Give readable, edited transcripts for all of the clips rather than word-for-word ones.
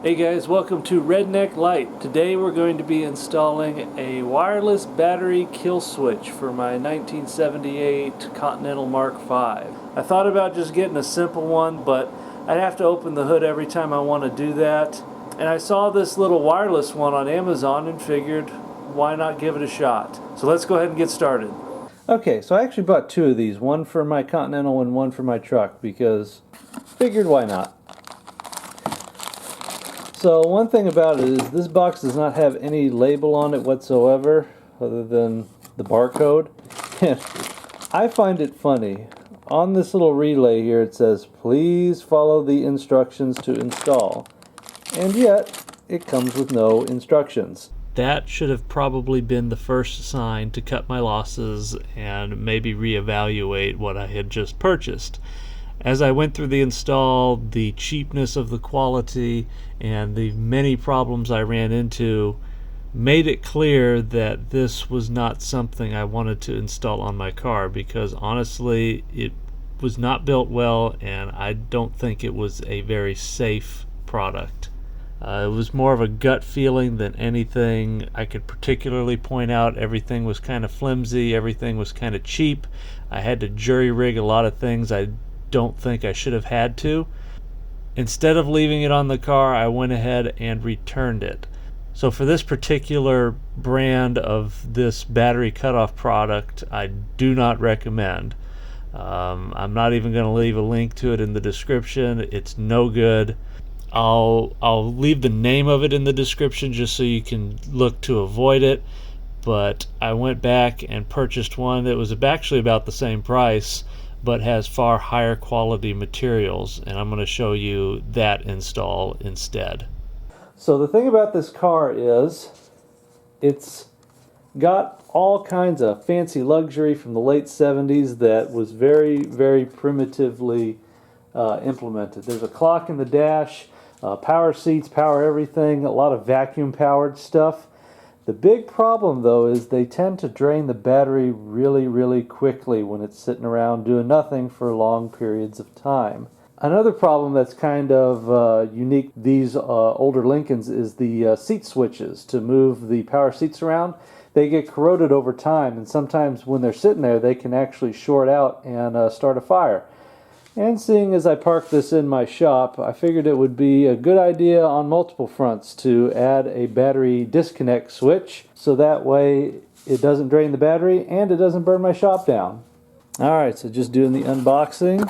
Hey guys, welcome to Redneck Light. Today we're going to be installing a wireless battery kill switch for my 1978 Continental Mark V. I thought about just getting a simple one, but I'd have to open the hood every time I want to do that. And I saw this little wireless one on Amazon and figured, why not give it a shot? So let's go ahead and get started. Okay, so I actually bought two of these, one for my Continental and one for my truck, because figured why not. So one thing about it is this box does not have any label on it whatsoever other than the barcode. And I find it funny. On this little relay here it says, please follow the instructions to install. And yet it comes with no instructions. That should have probably been the first sign to cut my losses and maybe reevaluate what I had just purchased. As I went through the install, the cheapness of the quality and the many problems I ran into made it clear that this was not something I wanted to install on my car, because honestly it was not built well and I don't think it was a very safe product. It was more of a gut feeling than anything I could particularly point out. Everything was kind of flimsy, everything was kind of cheap. I had to jury rig a lot of things I don't think I should have had to. Instead of leaving it on the car, I went ahead and returned it. So for this particular brand of this battery cutoff product, I do not recommend. I'm not even going to leave a link to it in the description. It's no good. I'll leave the name of it in the description just so you can look to avoid it. But I went back and purchased one that was actually about the same price, but has far higher quality materials, and I'm going to show you that install instead. So the thing about this car is it's got all kinds of fancy luxury from the late 70s that was very, very primitively implemented. There's a clock in the dash, power seats, power everything, a lot of vacuum powered stuff. The big problem though is they tend to drain the battery really, really quickly when it's sitting around doing nothing for long periods of time. Another problem that's kind of unique to these older Lincolns is the seat switches to move the power seats around. They get corroded over time, and sometimes when they're sitting there they can actually short out and start a fire. And seeing as I parked this in my shop, I figured it would be a good idea on multiple fronts to add a battery disconnect switch, so that way it doesn't drain the battery and it doesn't burn my shop down. Alright, so just doing the unboxing.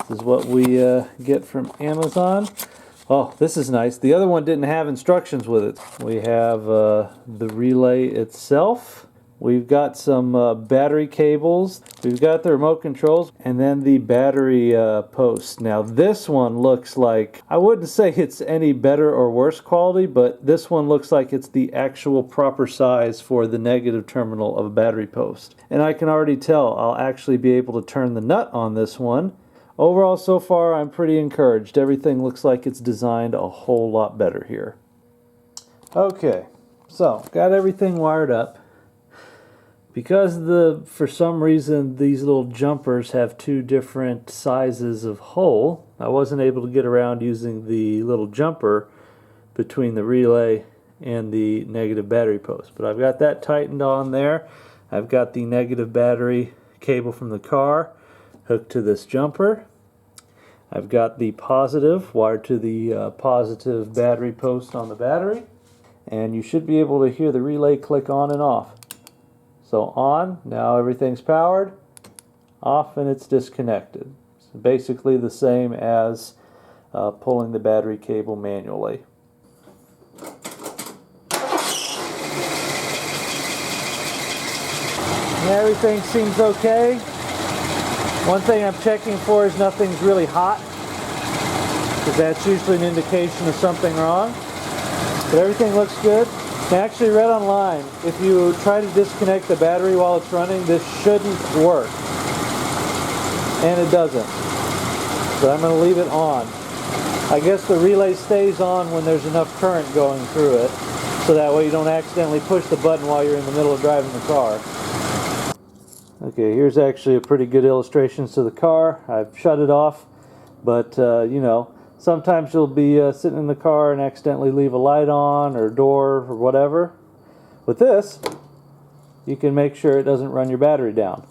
This is what we get from Amazon. Oh, this is nice. The other one didn't have instructions with it. We have the relay itself. We've got some battery cables, we've got the remote controls, and then the battery post. Now this one looks like, I wouldn't say it's any better or worse quality, but this one looks like it's the actual proper size for the negative terminal of a battery post. And I can already tell I'll actually be able to turn the nut on this one. Overall, so far I'm pretty encouraged. Everything looks like it's designed a whole lot better here. Okay, so got everything wired up. Because for some reason these little jumpers have two different sizes of hole, I wasn't able to get around using the little jumper between the relay and the negative battery post. But I've got that tightened on there. I've got the negative battery cable from the car hooked to this jumper. I've got the positive wired to the positive battery post on the battery. And you should be able to hear the relay click on and off. So on, now everything's powered, off and it's disconnected. So basically the same as pulling the battery cable manually. And everything seems okay. One thing I'm checking for is nothing's really hot, because that's usually an indication of something wrong. But everything looks good. I actually read online, if you try to disconnect the battery while it's running, this shouldn't work. And it doesn't. But I'm going to leave it on. I guess the relay stays on when there's enough current going through it, so that way you don't accidentally push the button while you're in the middle of driving the car. Okay, here's actually a pretty good illustration to the car. I've shut it off, but you know, Sometimes you'll be sitting in the car and accidentally leave a light on or door or whatever. With this, you can make sure it doesn't run your battery down.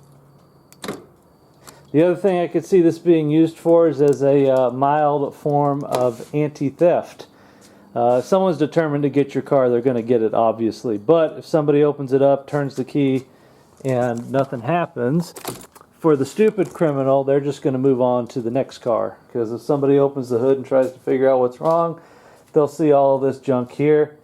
The other thing I could see this being used for is as a mild form of anti-theft. If someone's determined to get your car, they're going to get it, obviously. But if somebody opens it up, turns the key, and nothing happens, for the stupid criminal, they're just going to move on to the next car. Because if somebody opens the hood and tries to figure out what's wrong, they'll see all of this junk here.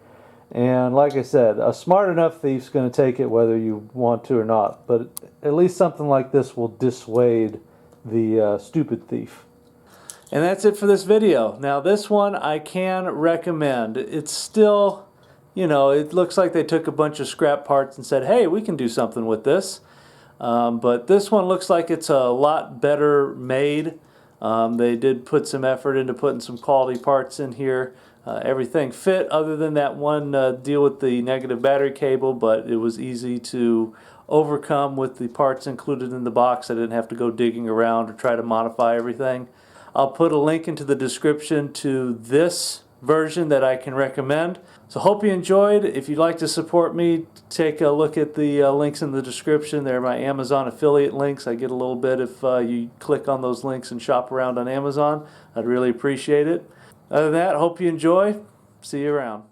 And like I said, a smart enough thief's going to take it whether you want to or not. But at least something like this will dissuade the stupid thief. And that's it for this video. Now this one I can recommend. It's still, you know, it looks like they took a bunch of scrap parts and said, hey, we can do something with this. But this one looks like it's a lot better made. They did put some effort into putting some quality parts in here. Everything fit other than that one deal with the negative battery cable, but it was easy to overcome with the parts included in the box. I didn't have to go digging around or try to modify everything. I'll put a link into the description to this version that I can recommend. So hope you enjoyed. If you'd like to support me, take a look at the links in the description. They're my Amazon affiliate links. I get a little bit if you click on those links and shop around on Amazon. I'd really appreciate it. Other than that, hope you enjoy. See you around.